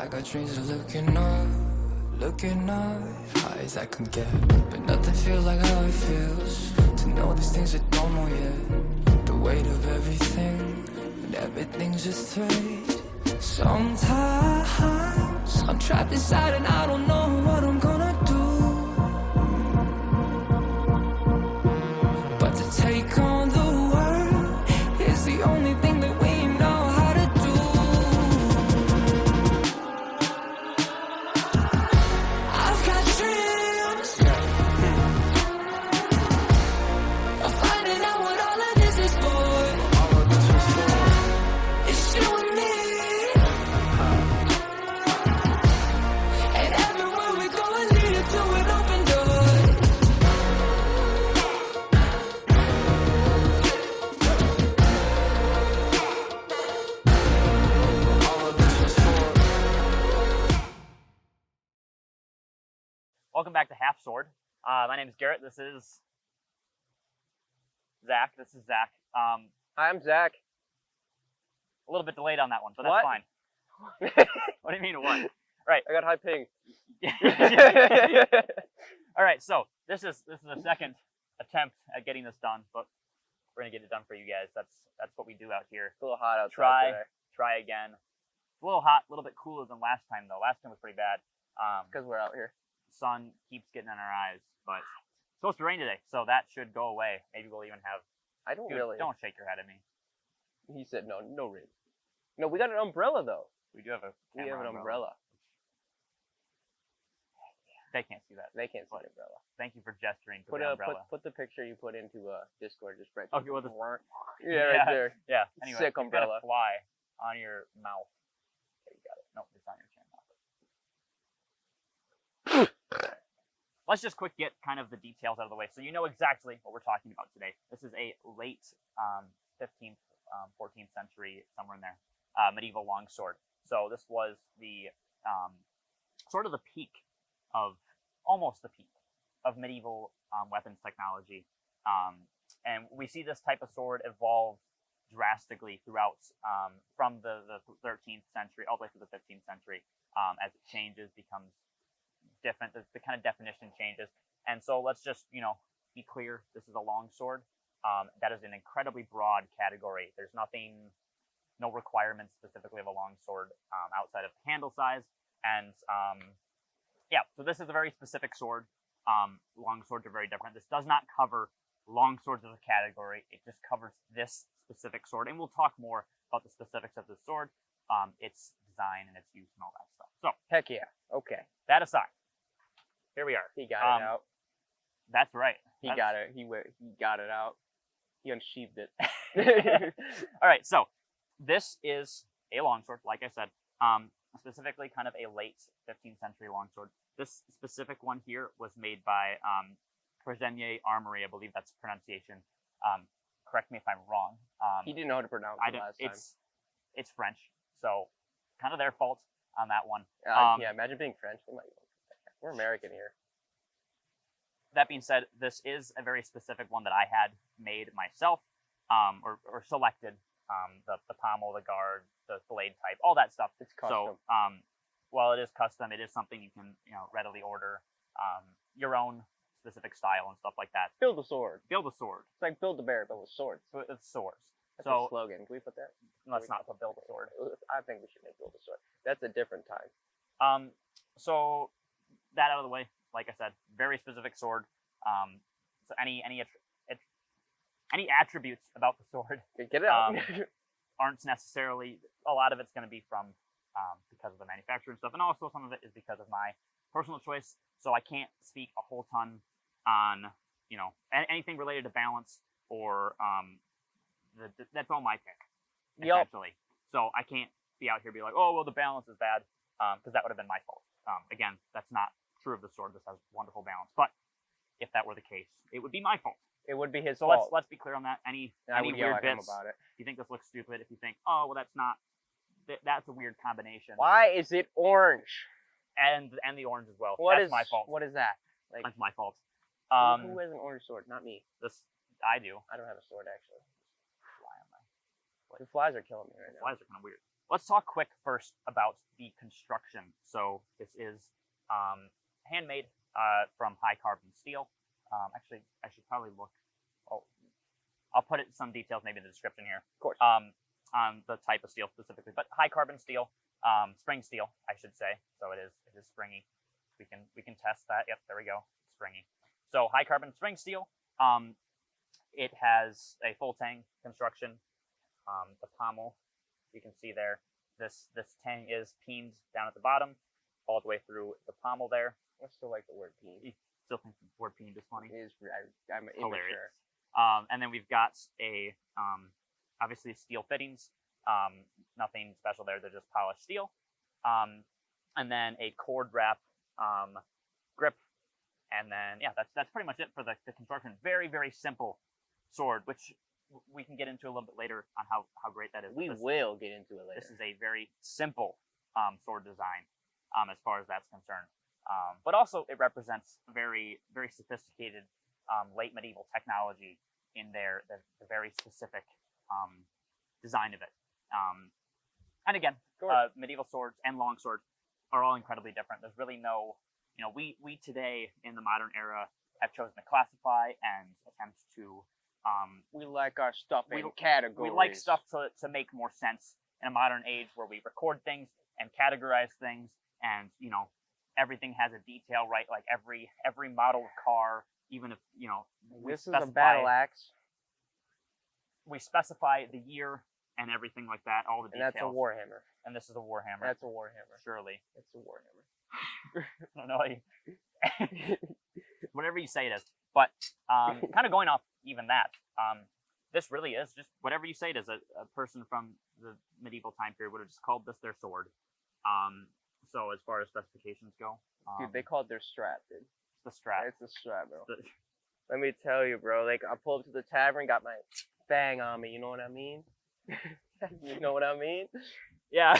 I got dreams of looking up, high as I can get. But nothing feels like how it feels to know these things I don't know yet. The weight of everything, and everything's just fate. Sometimes I'm trapped inside and I don't know what I'm gonna do. But to take on the world is the only thing that we know how to do. I've got dreams of finding out what all of this is for. It's you and me. And everywhere we go, it leads to an open door. Welcome back to Half Sword. My name is Garrett. This is Zach. Hi, I'm Zach. A little bit delayed on that one, but What? that's fine. What do you mean, what? Right. I got high ping. All right. So this is the second attempt at getting this done, but we're gonna get it done for you guys. That's what we do out here. It's a little hot outside today. Try again. It's a little hot, a little bit cooler than last time though. Last time was pretty bad. Because we're out here. Sun keeps getting in our eyes, but it's supposed to rain today, so that should go away. Maybe we'll even have. I don't Dude, really. Don't shake your head at me. He said no rain. No, we got an umbrella though. We do have a. We have an umbrella. They can't see that. They can't see the umbrella. Thank you for gesturing to Put the umbrella. put the picture you put into Discord just right. Okay, well, this- Yeah, right there. Yeah. Anyway, Sick you've got umbrella. a fly on your mouth. Okay, you got it. Nope, it's on your chin. Let's just quick get kind of the details out of the way, so you know exactly what we're talking about today. This is a late 15th, 14th century, somewhere in there, medieval longsword. So this was the sort of the peak of, almost the peak of medieval weapons technology. And we see this type of sword evolve drastically throughout, from the 13th century all the way to the 15th century, as it changes, becomes different, the kind of definition changes. And so let's just, be clear, this is a longsword. That is an incredibly broad category. There's no requirements specifically of a longsword outside of the handle size. And so this is a very specific sword. Longswords are very different. This does not cover longswords as a category. It just covers this specific sword. And we'll talk more about the specifics of this sword, its design and its use and all that stuff. So Heck yeah. Okay. that aside, here we are. He got it out. That's right. He got it. He got it out. He unsheathed it. All right, so this is a longsword, like I said, specifically kind of a late 15th century longsword. This specific one here was made by Regenyei Armory, I believe that's pronunciation. Correct me if I'm wrong. He didn't know how to pronounce it last time. It's French, so kind of their fault on that one. Yeah, imagine being French. We're American here. That being said, this is a very specific one that I had made myself, or selected. The pommel, the guard, the blade type, all that stuff. It's custom. So, while it is custom, it is something you can readily order, your own specific style and stuff like that. Build a sword. Build a sword. It's like build a bear, but with swords. With swords. That's a slogan. Can we put that? Let's not put build a sword. I think we should make build a sword. That's a different time. So that out of the way, like I said, very specific sword. So any attributes about the sword Get it out. aren't necessarily, a lot of it's going to be from because of the manufacturer and stuff, and also some of it is because of my personal choice. So I can't speak a whole ton on anything related to balance or that's all my pick essentially. So I can't be out here be like, oh well, the balance is bad, because that would have been my fault. Again, that's not true of the sword. This has wonderful balance, but if that were the case, it would be my fault. It would be his So fault. let's be clear on that. Any would yell weird at him bits? about it. If you think this looks stupid, if you think, oh well, that's a weird combination. Why is it orange? And the orange as well. That's That's my fault. What is that? Like, That's my fault. who has an orange sword? Not me. I do. I don't have a sword actually. Fly on my The flies are killing me right now. flies are kind of weird. let's talk quick first about the construction. So this is handmade from high carbon steel. Actually, I should probably look. Oh, I'll put some details maybe in the description here. Of course. On the type of steel specifically, but high carbon steel, spring steel, I should say. So it is springy. We can test that. Yep, there we go, springy. So high carbon spring steel. It has a full tang construction. The pommel, you can see there. This tang is peened down at the bottom, all the way through the pommel there. I still like the word peen. You still think the word peened is funny? It is. I'm Hilarious. immature. And then we've got a obviously steel fittings. Nothing special there. They're just polished steel. And then a cord wrap grip. And then yeah, that's pretty much it for the construction. Very, very simple sword, which we can get into a little bit later on how great that is. We will get into it later. This is a very simple sword design as far as that's concerned. But also it represents very, very sophisticated late medieval technology in the very specific design of it. And again, medieval swords and longswords are all incredibly different. There's really no, we today in the modern era have chosen to classify and attempt to we like our stuff in categories. We like stuff to make more sense in a modern age where we record things and categorize things, and everything has a detail, right? Like every model of car, even if this is a battle axe. We specify the year and everything like that, all the details. And that's a warhammer. And this is a warhammer. That's a warhammer. Surely. It's a warhammer. I don't know. Whatever you say it is. But kind of going off even that, this really is just whatever you say it is. A person from the medieval time period would have just called this their sword. So as far as specifications go, dude, they called their strap, dude. It's the strap. It's the strap, bro. Let me tell you, bro. Like, I pulled up to the tavern, got my bang on me. You know what I mean? You know what I mean? Yeah.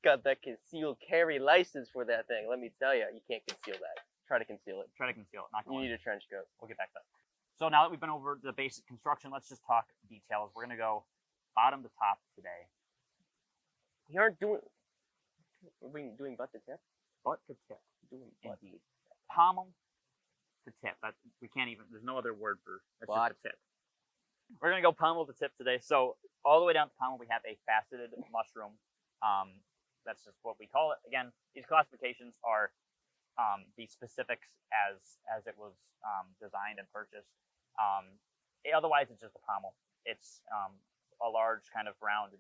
Got that concealed carry license for that thing. Let me tell you, you can't conceal that. Try to conceal it. Try to conceal it. Not you need a trench coat. We'll get back to that. So now that we've been over the basic construction, let's just talk details. We're gonna go bottom to top today. We aren't doing. Are we doing butt to tip? Butt to tip. Doing butt. Indeed. Pommel to tip. We can't even. There's no other word for. That's just a tip. We're gonna go pommel to tip today. So all the way down to pommel, we have a faceted mushroom. That's just what we call it. Again, these classifications are the specifics as it was designed and purchased. Otherwise, it's just a pommel. It's a large kind of round.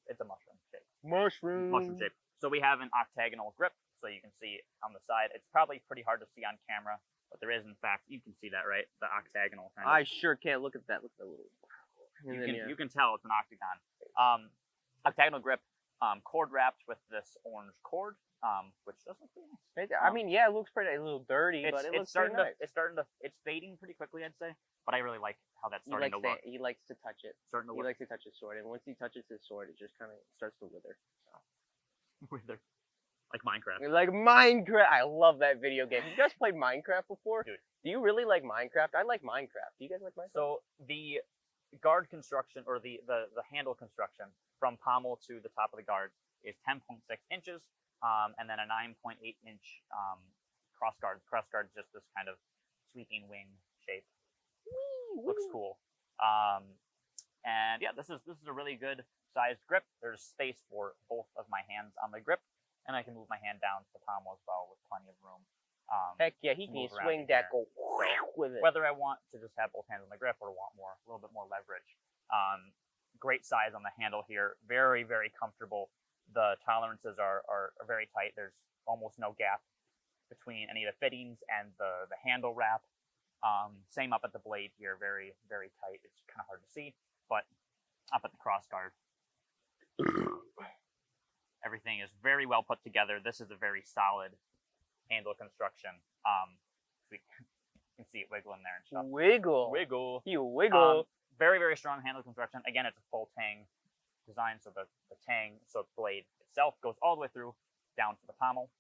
It's a mushroom shape. Mushroom shape. So we have an octagonal grip, so you can see on the side. It's probably pretty hard to see on camera, but there is, in fact, you can see that, right? The octagonal kind of. I sure can't. Look at that. Look at the little. You can tell it's an octagon. Octagonal grip, cord wrapped with this orange cord, which does look pretty nice. I mean, yeah, it looks pretty a little dirty, but it looks starting pretty nice. It's fading pretty quickly, I'd say. But I really like how that's starting to look. He likes to touch it. Starting to he look. likes to touch his sword, and once he touches his sword, it just kind of starts to wither. So. Wither. Like Minecraft. Like Minecraft. I love that video game. You guys played Minecraft before? Dude. Do you really like Minecraft? I like Minecraft. Do you guys like Minecraft? So the guard construction, or the handle construction from pommel to the top of the guard is 10.6 inches, and then a 9.8 inch crossguard. Crossguard is just this kind of sweeping wing shape. Looks cool. And yeah, this is a really good sized grip. There's space for both of my hands on the grip, and I can move my hand down to the pommel as well with plenty of room. Heck yeah, he can swing that, go with it. Whether I want to just have both hands on the grip or want a little bit more leverage. Great size on the handle here. Very, very comfortable. The tolerances are very tight. There's almost no gap between any of the fittings and the handle wrap. Same up at the blade here. Very, very tight. It's kind of hard to see, but up at the crossguard, everything is very well put together. This is a very solid handle construction. We can see it wiggling there and stuff. Wiggle. You wiggle. Very, very strong handle construction. Again, it's a full tang design, so the tang, so the blade itself goes all the way through down to the pommel,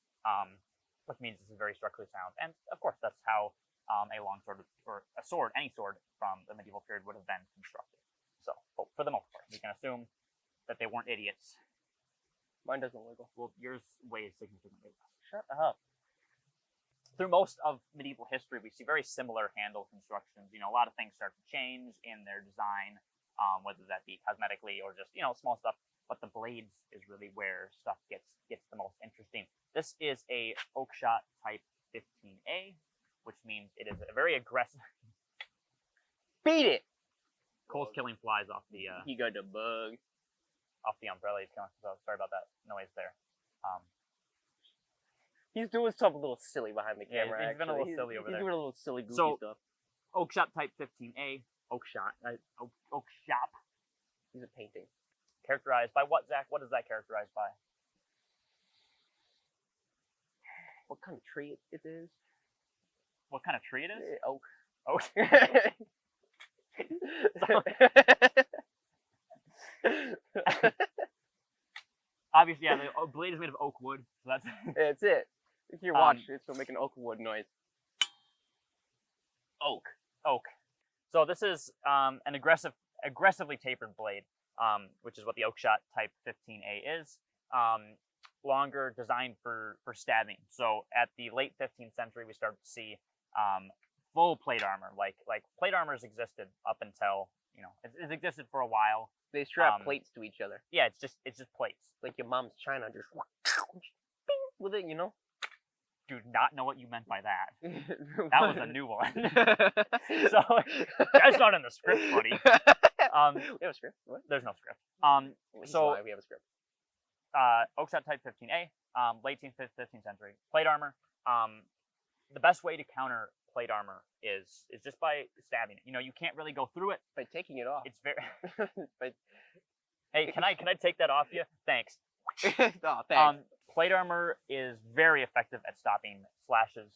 which means this is very structurally sound. And of course, that's how a longsword or a sword, any sword from the medieval period would have been constructed. So, for the most part, we can assume that they weren't idiots. Mine doesn't wiggle. Well, yours weighs significantly less. Shut up. Through most of medieval history, we see very similar handle constructions. A lot of things start to change in their design, whether that be cosmetically or just, small stuff. But the blades is really where stuff gets the most interesting. This is a oak shot type 15A, which means it is a very aggressive. Beat it! Cole's killing flies off the He got the bug. off the umbrella. He's killing. So sorry about that noise there. He's doing something a little silly behind the camera. He's been a little silly over there. He's doing a little silly goofy So, stuff. Oak shot type 15A. Oak shot. Oak shop. He's a painting. Characterized by what, Zach? What is that characterized by? What kind of tree it is? What kind of tree it is? Oak. Oak. Obviously, yeah, the blade is made of oak wood, so that's. That's it. If you're watching, it's gonna make an oak wood noise. Oak. So this is an aggressively tapered blade, which is what the oak shot type 15A is. Longer, designed for stabbing. So at the late 15th century, we started to see full plate armor. Like plate armors existed up until it existed for a while. They strap plates to each other. Yeah, it's just plates. Like your mom's china, just with it, Do not know what you meant by that. That was a new one. So that's not in the script, buddy. We have a script. What? There's no script. So we have a script. Oak shot type 15A, late 15th century. Plate armor. The best way to counter plate armor is just by stabbing it. You can't really go through it. By taking it off. It's very. But... Hey, can I take that off you? Thanks. Oh, thanks. Plate armor is very effective at stopping slashes,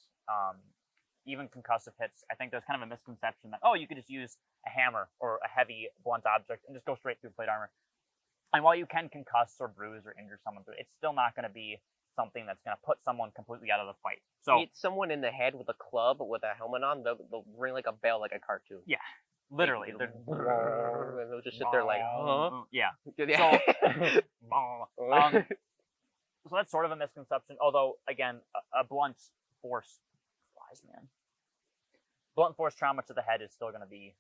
even concussive hits. I think there's kind of a misconception that you could just use a hammer or a heavy blunt object and just go straight through plate armor. And while you can concuss or bruise or injure someone through it, it's still not going to be something that's going to put someone completely out of the fight. So hit someone in the head with a club with a helmet on, they'll ring like a bell like a cartoon. Yeah, literally. They'll just sit there like, huh? Yeah. So, so that's sort of a misconception. Although, again, a blunt force blunt force trauma to the head is still going to be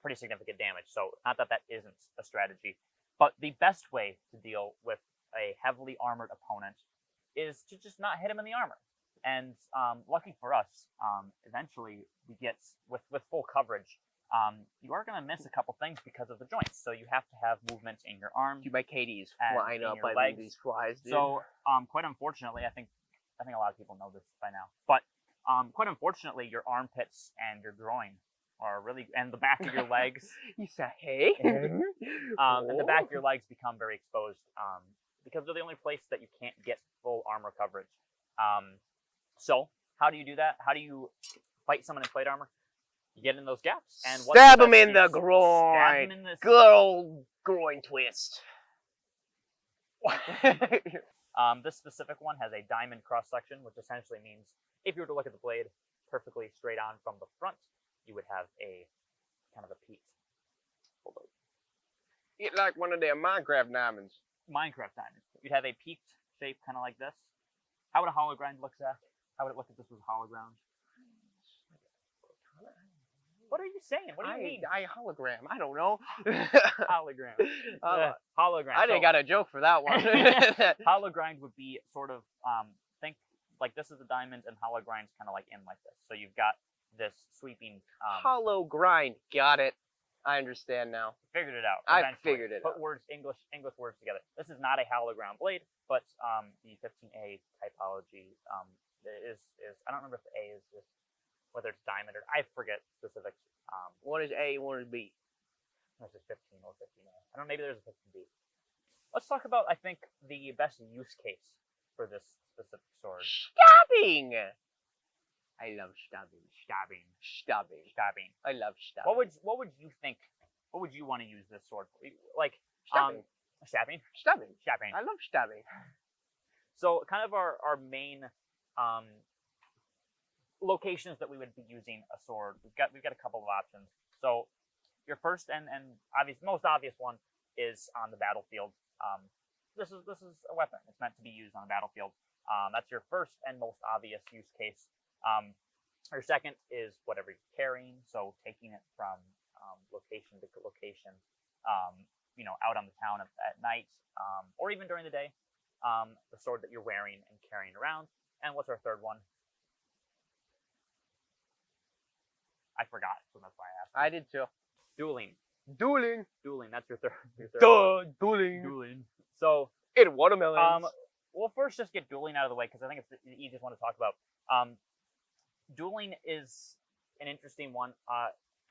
pretty significant damage. So not that isn't a strategy. But the best way to deal with a heavily armored opponent is to just not hit him in the armor. And lucky for us, eventually we get, with full coverage, you are going to miss a couple things because of the joints. So you have to have movement in your arms. Dude, my KD's and flying in up your by legs. these flies, dude. So quite unfortunately, I think a lot of people know this by now. But quite unfortunately, your armpits and your groin are really, and the back of your legs. You say, hey? And the back of your legs become very exposed because they're the only place that you can't get full armor coverage. So how do you do that? How do you fight someone in plate armor? You get in those gaps and stab him in the groin. Stab him in the good old groin twist. This specific one has a diamond cross section, which essentially means if you were to look at the blade perfectly straight on from the front, you would have a kind of a peak. It's like one of their Minecraft diamonds. Minecraft diamonds. You'd have a peaked shape, kind of like this. How would a hollow grind look, Zach? How would it look if this was hollow ground? What are you saying? What do you mean? Hologram. I don't know. Hologram. Hologram. I didn't got a joke for that one. Hollow grind would be sort of, think like this is a diamond and hollow grind's kind of like in like this. So you've got this sweeping. Hollow grind. Got it. I understand now. Figured it out. I figured it out. Put words, English words together. This is not a hollow ground blade, but the 15A typology is I don't remember if the A is just whether it's diamond or I forget specifics. What is A? What is B? This is 15 or 15A. I don't know. Maybe there's a 15B. Let's talk about I think the best use case for this specific sword. Stabbing. I love stabbing. Stabbing. I love stabbing. What would you think? What would you want to use this sword for? Like stabbing. Stabbing. I love stabbing. So kind of our main locations that we would be using a sword. We've got a couple of options. So your first and most obvious one is on the battlefield. This is a weapon. It's meant to be used on a battlefield. That's your first and most obvious use case. Your second is whatever you're carrying, so taking it from location to location, out on the town at night, or even during the day. The sword that you're wearing and carrying around. And what's our third one? I forgot, so that's why I asked. I did too. Dueling. Dueling. That's your third. Dueling. Dueling. So, In watermelons. we'll first just get dueling out of the way because I think it's the easiest one to talk about. Dueling is an interesting one.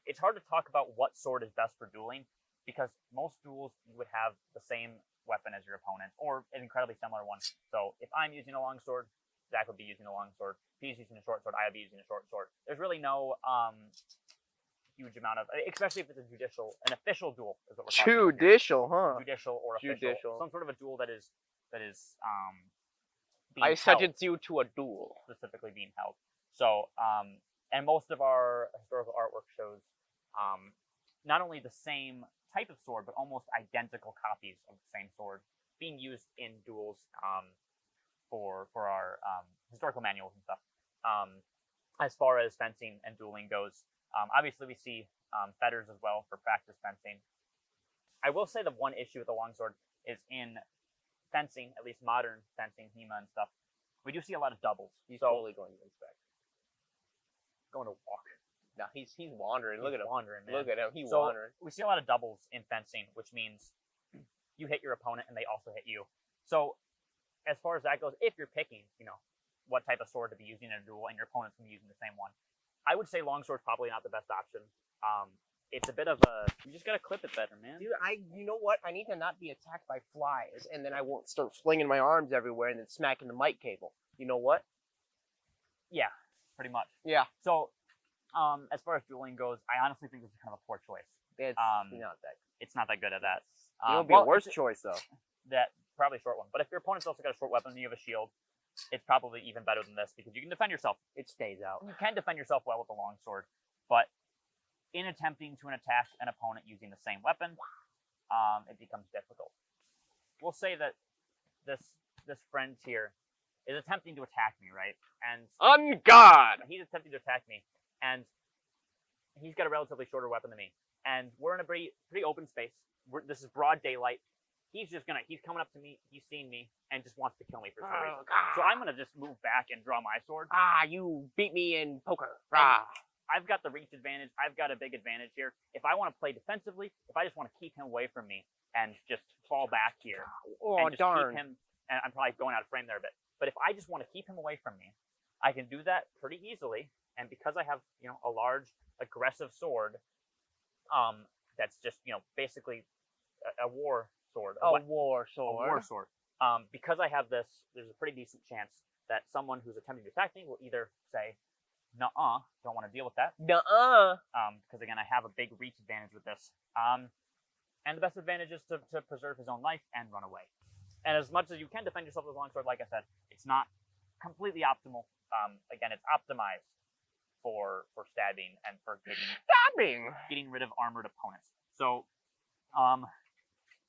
It's hard to talk about what sword is best for dueling because most duels you would have the same weapon as your opponent or an incredibly similar one. So if I'm using a longsword, Zach would be using a longsword. If he's using a short sword, I would be using a short sword. There's really no huge amount of, especially if it's an official duel is what we're talking about. Judicial, huh? Judicial or official. Judicial. Some sort of a duel that is being I held, sentence you to a duel. specifically being held. So, and most of our historical artwork shows not only the same type of sword, but almost identical copies of the same sword being used in duels for our historical manuals and stuff. As far as fencing and dueling goes, obviously we see fetters as well for practice fencing. I will say the one issue with the longsword is in fencing, at least modern fencing, HEMA and stuff, we do see a lot of doubles. He's totally going to inspect. Going to walk. No, he's wandering. Look at him. Wandering, man. Look at him. He's So wandering. we see a lot of doubles in fencing, which means you hit your opponent and they also hit you. So as far as that goes, if you're picking, what type of sword to be using in a duel and your opponent's going to be using the same one, I would say longsword's probably not the best option. It's a bit of a, you just got to clip it better, man. Dude, you know what? I need to not be attacked by flies, and then I won't start flinging my arms everywhere and then smacking the mic cable. You know what? Yeah, pretty much. Yeah. So as far as dueling goes, I honestly think this is kind of a poor choice. It's not that. It's not that good at that. It would be a worse choice, though. That probably a short one. But if your opponent's also got a short weapon and you have a shield, it's probably even better than this because you can defend yourself. It stays out. You can defend yourself well with the longsword, but in attempting to attack an opponent using the same weapon, it becomes difficult. We'll say that this friend here is attempting to attack me, right? And On guard! he's attempting to attack me, and he's got a relatively shorter weapon than me. And we're in a pretty open space. This is broad daylight. He's coming up to me, he's seen me, and just wants to kill me for some reason. So I'm gonna just move back and draw my sword. You beat me in poker. I've got the reach advantage. I've got a big advantage here. If I want to play defensively, if I just want to keep him away from me and just fall back here, and just keep him, and I'm probably going out of frame there a bit. But if I just want to keep him away from me, I can do that pretty easily. And because I have, a large aggressive sword, that's just, basically a war sword. A war sword. Because I have this, there's a pretty decent chance that someone who's attempting to attack me will either say, nuh-uh, don't want to deal with that. Nuh-uh. Because again, I have a big reach advantage with this. And the best advantage is to preserve his own life and run away. And as much as you can defend yourself with a longsword, like I said, it's not completely optimal. Again, it's optimized for stabbing and for getting rid of armored opponents. So,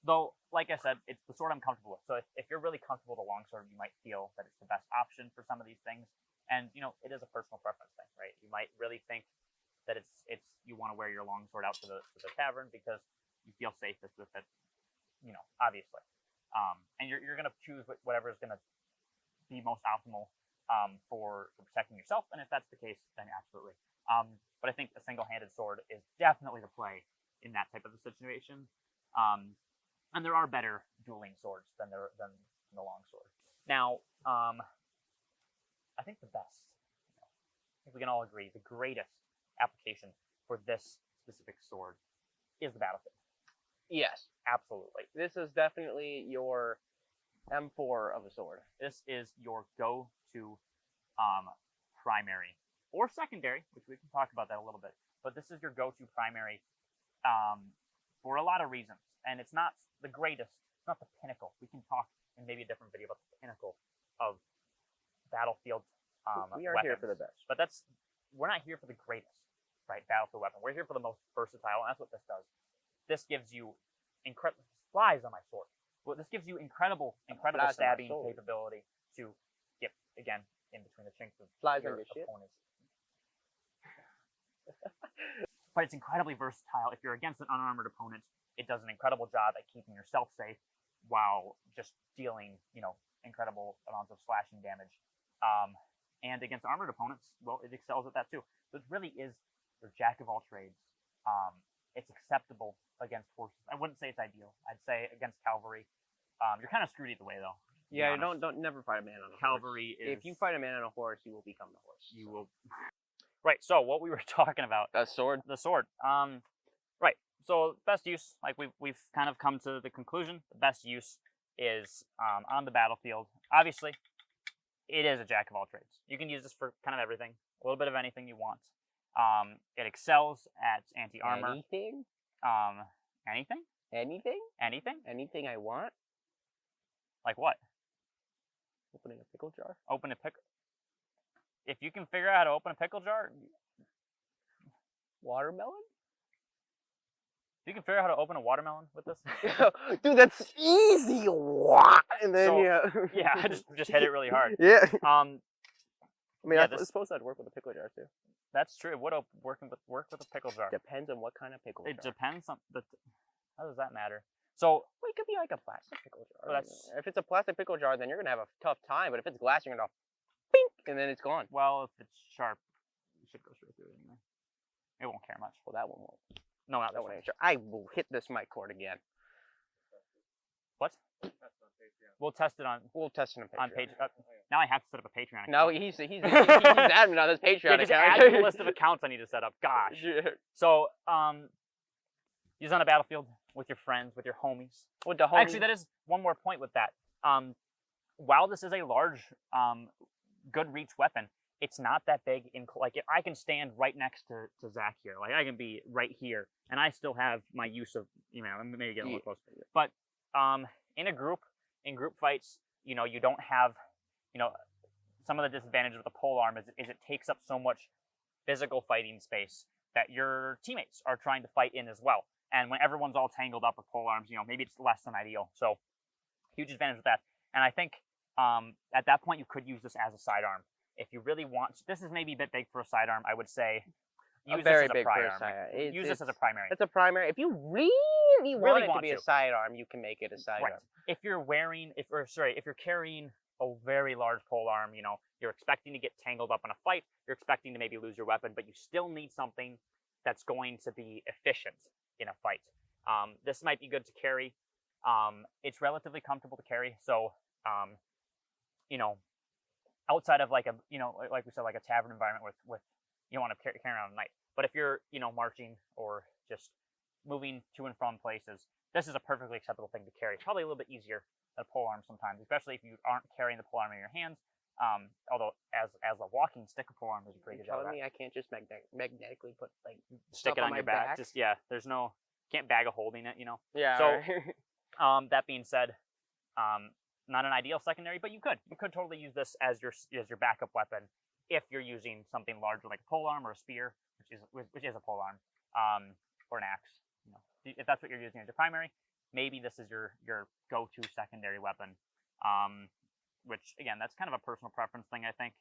though, like I said, it's the sword I'm comfortable with. So if you're really comfortable with a longsword, you might feel that it's the best option for some of these things. And, it is a personal preference thing, right? You might really think that it's you want to wear your longsword out to the tavern because you feel safest with it, obviously. And you're going to choose whatever is going to be most optimal for protecting yourself. And if that's the case, then absolutely. But I think a single-handed sword is definitely the play in that type of a situation. And there are better dueling swords than the longsword. Now, I think the best, I think we can all agree, the greatest application for this specific sword is the battlefield. Yes. Absolutely. This is definitely your M4 of a sword. This is your go-to primary or secondary, which we can talk about that a little bit. But this is your go-to primary for a lot of reasons. And it's not the greatest, it's not the pinnacle. We can talk in maybe a different video about the pinnacle of battlefield we are weapons. here for the best. But we're not here for the greatest. right? Battlefield weapon. We're here for the most versatile, and that's what this does. This gives you incredible flies on my sword. Well, this gives you incredible stabbing capability to get again in between the chinks of your opponents. But it's incredibly versatile. If you're against an unarmored opponent, it does an incredible job at keeping yourself safe while just dealing, incredible amounts of slashing damage. And against armored opponents, well, it excels at that too. So it really is your jack of all trades. It's acceptable against horses. I wouldn't say it's ideal. I'd say against cavalry, you're kind of screwed either way though. Yeah, don't never fight a man on a cavalry horse. If you fight a man on a horse, you will become the horse. You will. Right. So what we were talking about. The sword. The sword. Right. So best use, like we've kind of come to the conclusion. The best use is on the battlefield. Obviously, it is a jack of all trades. You can use this for kind of everything, a little bit of anything you want. It excels at anti-armor. Anything? Anything? Anything? Anything? Anything I want? Like what? Opening a pickle jar? Open a pickle. If you can figure out how to open a pickle jar. Watermelon? You can figure out how to open a watermelon with this? Dude, that's easy. And then, yeah, just hit it really hard. Yeah. I suppose I'd work with a pickle jar, too. That's true. It would work with a pickle jar. Depends on what kind of pickle jar. It depends on how does that matter? So it could be like a plastic pickle jar. If it's a plastic pickle jar, then you're gonna have a tough time. But if it's glass, you're gonna bink, and then it's gone. Well, if it's sharp, you should go straight through it anyway. It won't care much. Well, that one won't. No, not that one. Ain't sure. I will hit this mic cord again. What? We'll test it on. We'll test it on Patreon. Now I have to set up a Patreon account. No, he's admin on this Patreon just account. Add to the list of accounts I need to set up. Gosh. Yeah. So, use on a battlefield with your friends, with your homies. With the homies. Actually, that is one more point with that. While this is a large, good reach weapon, it's not that big. I can stand right next to Zach here. Like I can be right here, and I still have my use of maybe get a little closer. But in group fights, you don't have some of the disadvantage with the polearm is it takes up so much physical fighting space that your teammates are trying to fight in as well. And when everyone's all tangled up with polearms, maybe it's less than ideal. So huge advantage with that. And I think at that point you could use this as a sidearm. If you really want, this is maybe a bit big for a sidearm. I would say use this as a primary. Use this as a primary. It's a primary. If you really want it to be a sidearm, you can make it a sidearm. Right. If you're carrying a very large polearm, you're expecting to get tangled up in a fight. You're expecting to maybe lose your weapon, but you still need something that's going to be efficient in a fight. This might be good to carry. It's relatively comfortable to carry. So, outside of like we said, like a tavern environment with you don't want to carry around at night. But if you're, marching or just moving to and from places, this is a perfectly acceptable thing to carry. Probably a little bit easier than a polearm sometimes, especially if you aren't carrying the polearm in your hands. Although as a walking stick, a polearm is a pretty good job. Telling me I can't just magnetically put stick it on your back? Just there's no can't bag a holding it, Yeah. So that being said, not an ideal secondary, but you could totally use this as your backup weapon if you're using something larger like a polearm or a spear, which is a polearm, or an axe. If that's what you're using as your primary, maybe this is your go-to secondary weapon. Which again, that's kind of a personal preference thing, I think.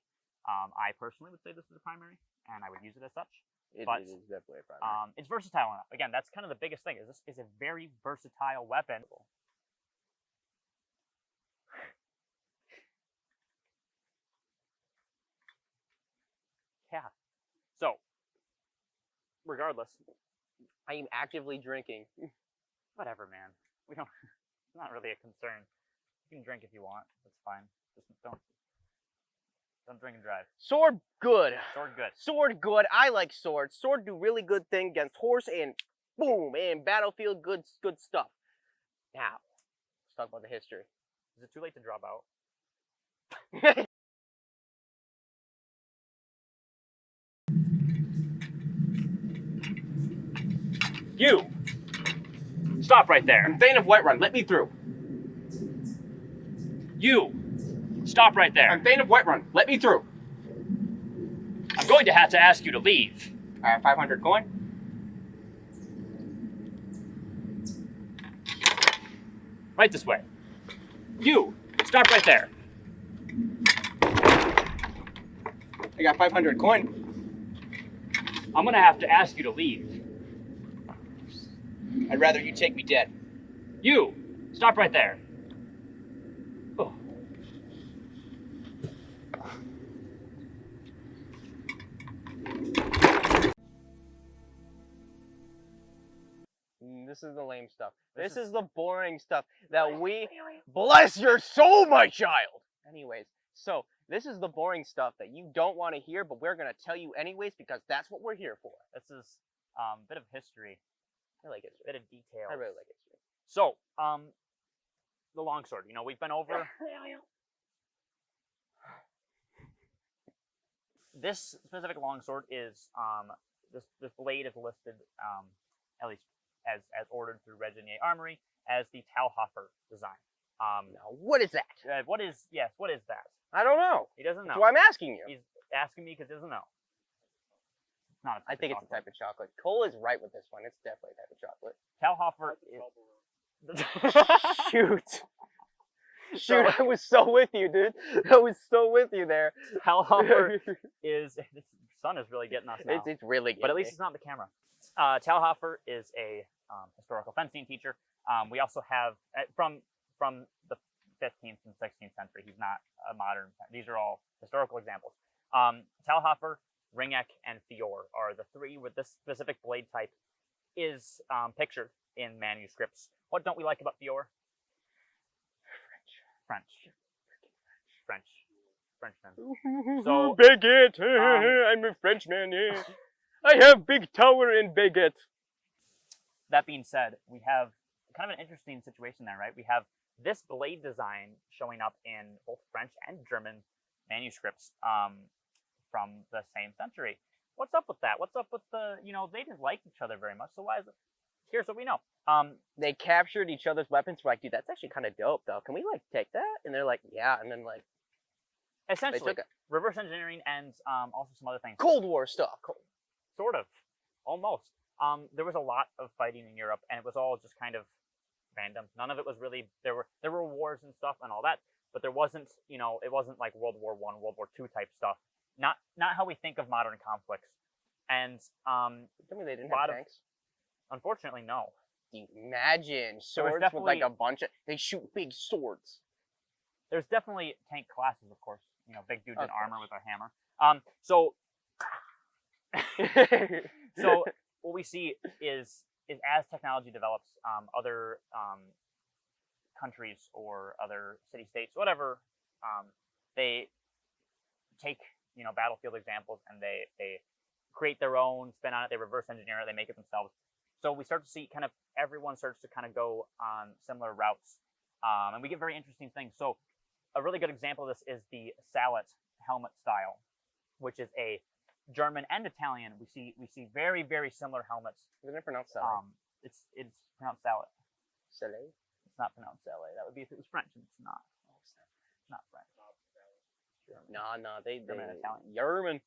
I personally would say this is a primary, and I would use it as such. It is definitely a primary. It's versatile enough. Again, that's kind of the biggest thing. This is a very versatile weapon. Yeah. So, regardless, I am actively drinking. Whatever, man. It's not really a concern. You can drink if you want. That's fine. Just don't drink and drive. Sword good. Sword good. Sword good. I like swords. Sword do really good thing against horse and boom, and battlefield good stuff. Now, let's talk about the history. Is it too late to drop out? You! Stop right there. I'm Thane of Whiterun. Let me through. You! Stop right there. I'm Thane of Whiterun. Let me through. I'm going to have to ask you to leave. Alright, 500 coin. Right this way. You, stop right there. I got 500 coin. I'm gonna have to ask you to leave. I'd rather you take me dead. You, stop right there. Oh. This is the lame stuff. This This is- is the boring stuff that we... Bless your soul, my child! Anyways, so this is the boring stuff that you don't want to hear, but we're going to tell you anyways because that's what we're here for. This is a bit of history, I like history. bit of detail. I really like history. So, the longsword. You know, we've been over. This specific longsword is this blade is listed at least as ordered through Regenyei Armory as the Talhoffer design. Now, what is that? What is that? I don't know. He doesn't know. That's why I'm asking you. He's asking me because he doesn't know. It's not. I think it's a type of chocolate. Cole is right with this one. It's definitely a type of chocolate. Talhoffer. Shoot. Shoot, I was so with you, dude. I was so with you there. Talhoffer is. The sun is really getting us now. It's really good. But at least it's not the camera. Talhoffer is a historical fencing teacher. We also have from the 15th and 16th century. He's not a modern. These are all historical examples. Talhoffer, Regenyei, and Fior are the three with this specific blade type is pictured in manuscripts. What don't we like about Fior? French. Frenchman. So, Baguette. I'm a Frenchman. Yeah. I have big tower in Baguette. that being said, we have kind of an interesting situation there, right? We have this blade design showing up in both French and German manuscripts from the same century. What's up with that? What's up with the, they didn't like each other very much, so why is it? Here's what we know. They captured each other's weapons. We're like, dude, that's actually kind of dope, though. Can we, take that? And they're like, yeah. And then, they Essentially, took it. reverse engineering and also some other things. Cold War stuff. Sort of. Almost. There was a lot of fighting in Europe, and it was all just kind of random. None of it was really, there were wars and stuff and all that, but there wasn't, it wasn't like World War I, World War II type stuff. Not how we think of modern conflicts. And Tell me they didn't have tanks. Unfortunately, no. Imagine swords with a bunch of, they shoot big swords. There's definitely tank classes, of course. Big dudes in armor with a hammer. So what we see is as technology develops, other countries or other city-states, whatever, they take battlefield examples and they create their own spin on it. They reverse engineer it. They make it themselves. So we start to see everyone starts to go on similar routes, and we get very interesting things. So a really good example of this is the Sallet helmet style, which is a German and Italian. We see very, very similar helmets. Isn't it pronounced Sallet? It's pronounced Sallet. Sallet? It's not pronounced Sallet. That would be if it was French, and it's not. It's not French. German. No, they German and Italian. German.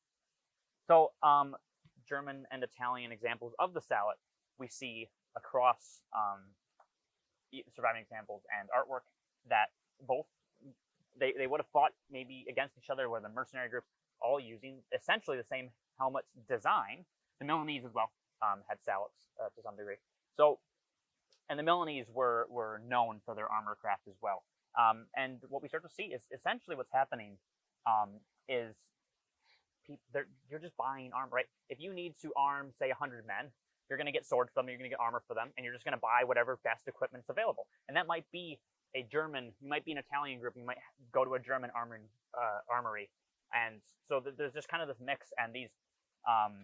So German and Italian examples of the Sallet we see across surviving examples and artwork that both they would have fought maybe against each other, where the mercenary groups all using essentially the same helmet design. The Milanese as well had Sallets to some degree. So, and the Milanese were known for their armor craft as well. And what we start to see is essentially what's happening is you're just buying armor, right? If you need to arm, say, 100 men, you're going to get swords for them, you're going to get armor for them, and you're just going to buy whatever best equipment's available. And that might be a German, you might be an Italian group, you might go to a German armory. And so there's just kind of this mix, and these...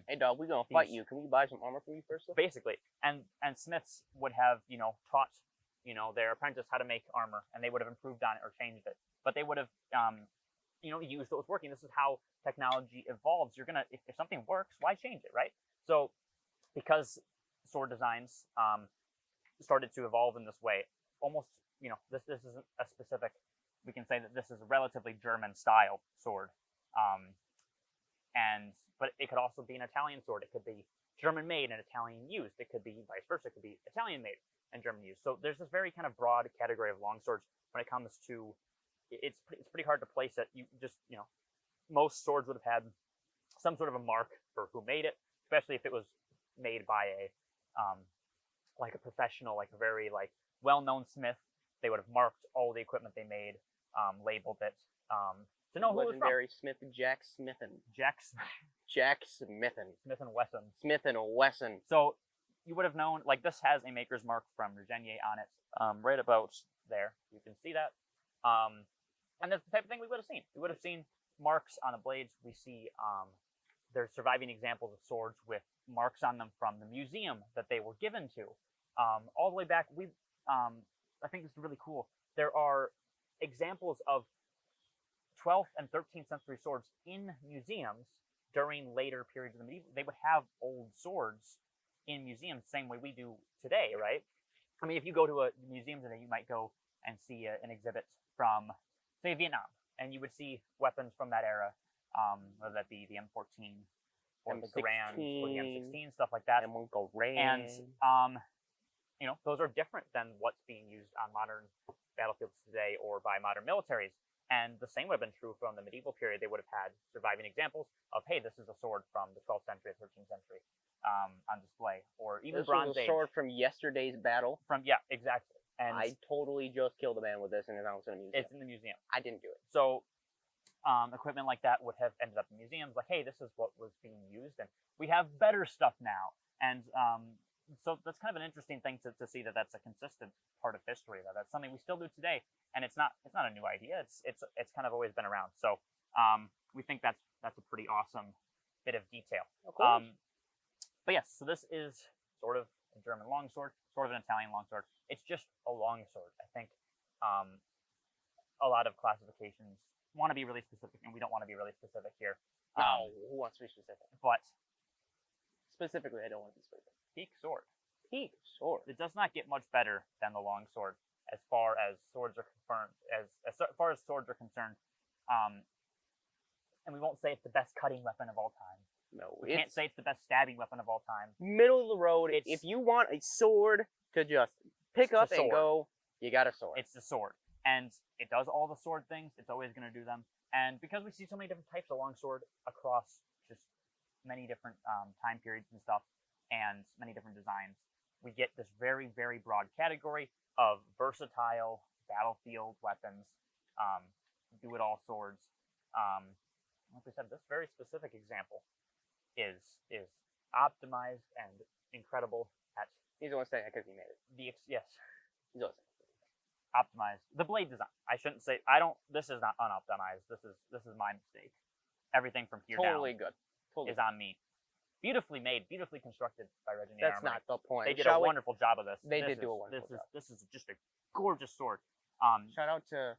hey, dog, we're going to fight you. Can we buy some armor from you first, though? Basically. And smiths would have, taught, their apprentice how to make armor, and they would have improved on it or changed it. But they would have, used what was working. This is how technology evolves. You're going to, if something works, why change it, right? So because sword designs started to evolve in this way, almost, this isn't a specific, we can say that this is a relatively German style sword. And but it could also be an Italian sword. It could be German made and Italian used. It could be vice versa. It could be Italian made and German used. So there's this very kind of broad category of longswords when it comes to. It's pretty hard to place it. You just most swords would have had some sort of a mark for who made it, especially if it was made by a like a professional, like a very like well-known smith. They would have marked all the equipment they made, labeled it to know who it was from. Legendary Smith Jack Smithin. Jack Smithin. Smith and Wesson. Smith and Wesson. So you would have known, like this has a maker's mark from Regenyei on it, right about there. You can see that. And that's the type of thing we would have seen. We would have seen marks on the blades. We see there's surviving examples of swords with marks on them from the museum that they were given to. All the way back, I think this is really cool. There are examples of 12th and 13th century swords in museums during later periods of the medieval. They would have old swords in museums, same way we do today, right? I mean, if you go to a museum today, you might go and see an exhibit from, say, Vietnam, and you would see weapons from that era, whether that be the M14 or the Garand or the M16, stuff like that. M1 Garand. And those are different than what's being used on modern battlefields today or by modern militaries. And the same would have been true from the medieval period. They would have had surviving examples of, hey, this is a sword from the 12th century or 13th century on display, or even this Bronze was a Age. sword from yesterday's battle. Yeah, exactly. And I totally just killed a man with this, and it's in a museum. It's in the museum. I didn't do it. So equipment like that would have ended up in museums. Like, hey, this is what was being used, and we have better stuff now. And so that's kind of an interesting thing to see that that's a consistent part of history. That's something we still do today, and it's not a new idea. It's kind of always been around. So we think that's a pretty awesome bit of detail. Of course. But yes, so this is sort of a German longsword, sort of an Italian longsword. It's just a longsword. I think a lot of classifications want to be really specific, and we don't want to be really specific here. No, who wants to be specific? But specifically, I don't want to be specific. Peak sword. Peak sword. It does not get much better than the longsword as far as swords are concerned. As far as swords are concerned, and we won't say it's the best cutting weapon of all time. No, We can't say it's the best stabbing weapon of all time. Middle of the road. It's- If you want a sword to just pick up a and sword. go, you got a sword. It's the sword, and it does all the sword things. It's always going to do them. And because we see so many different types of longsword across just many different time periods and stuff, and many different designs, we get this very, very broad category of versatile battlefield weapons, do-it-all swords. Like I said, this very specific example is optimized and incredible at He's only saying that because he made it. yes, He's only saying optimized. The blade design. I shouldn't say. This is not unoptimized. This is my mistake. Everything from here totally down good. Totally. is on me. Beautifully made, beautifully constructed by Regenyei That's Armory. not the point. They did Shall a we- wonderful job of this. They This did do a is- wonderful job. This is just a gorgeous sword. Shout out to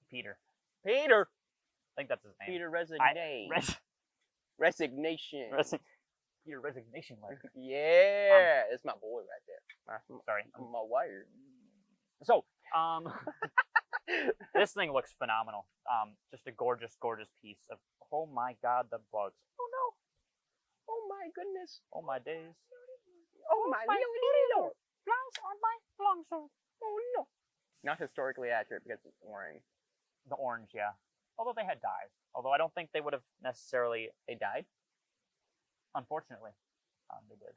Peter. Peter. I think that's his name. Peter Regenyei. Resignation. Peter Resignation letter. Yeah, it's my boy right there. Sorry. My wire. So, this thing looks phenomenal. Just a gorgeous, gorgeous piece of. Oh my God, the bugs. Oh no. Oh my goodness. Oh my days. Oh my little. Flies on my longsword. Oh no. Not historically accurate because it's orange. The orange, yeah. Although they had dyes. Although I don't think they would have necessarily. They died? Unfortunately, they did.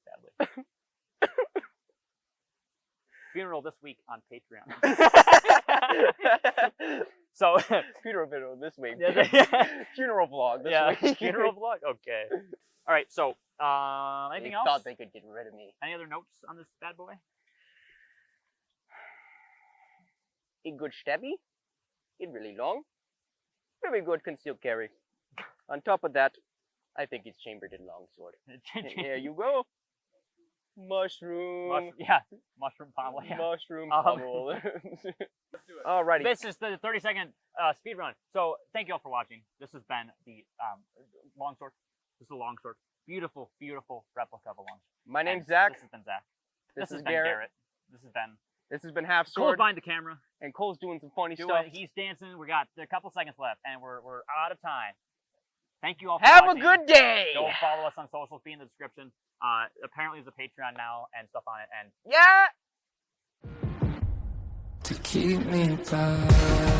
Sadly. Funeral this week on Patreon. So Funeral video this week. Yeah. Funeral vlog this week. Funeral vlog. Okay. All right. So anything They else? thought they could get rid of me. Any other notes on this bad boy? A good stabby. It really long. Very good concealed carry. On top of that, I think it's chambered in longsword. There you go. Mushroom. Mushroom pommel. Yeah. Mushroom pommel. Alrighty. This is the 30-second speed run. So thank you all for watching. This has been the longsword. This is a longsword. Beautiful, beautiful replica of a longsword. My name's And Zach. This has been Zach. This has is been Garrett. This has been This has been Half Cole's Sword. behind the camera. And Cole's doing some funny Doing, stuff. he's dancing. We got a couple seconds left, and we're out of time. Thank you all for Have watching. a good day. Go follow us on socials, be in the description. Apparently there's a Patreon now and stuff on it. And Yeah. to keep me back.